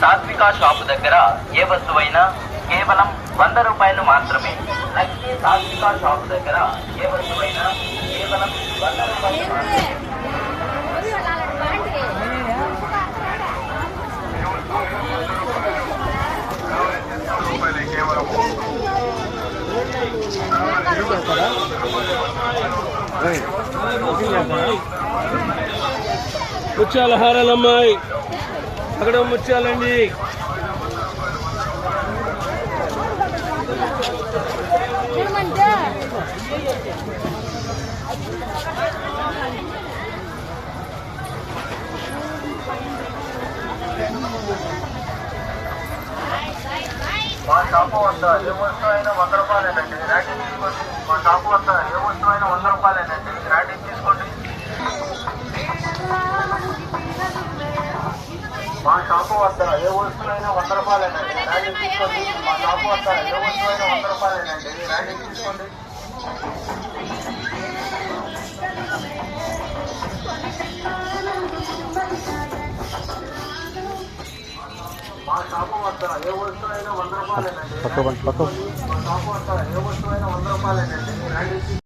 సాత్విక షాప్ దగ్గర ఏ వస్తువైనా కేవలం 100 రూపాయలు మాత్రమే. లక్ష్మీ సాత్విక షాప్ దగ్గర ఏ వస్తువైనా కేవలం 100 రూపాయలు మాత్రమే. ముత్యాల హారాలమ్మాయి అక్కడ ముత్యాలండి. మా షాపు వద్ద ఏ వస్తువు అయినా 100 రూపాయలేనండి. రేటింగ్ తీసుకోండి. మా షాపు వద్ద ఏ వస్తువు అయినా 100 రూపాయలేనండి. రేటింగ్ తీసుకోండి. మా షాపు వద్ద ఏ వస్తువులైనా 100 రూపాయలేనండి. రేటింగ్ తీసుకోండి. మా షాపు వద్ద ఏ వస్తువైనా 100 రూపాయలేనండి. రేటింగ్ తీసుకోండి. మా షాపు వద్ద ఏ వస్తువైనా 100 రూపాయలేనండి. మా షాపు వద్ద ఏ వస్తువైనా 100 రూపాయలేనండి. రేటింగ్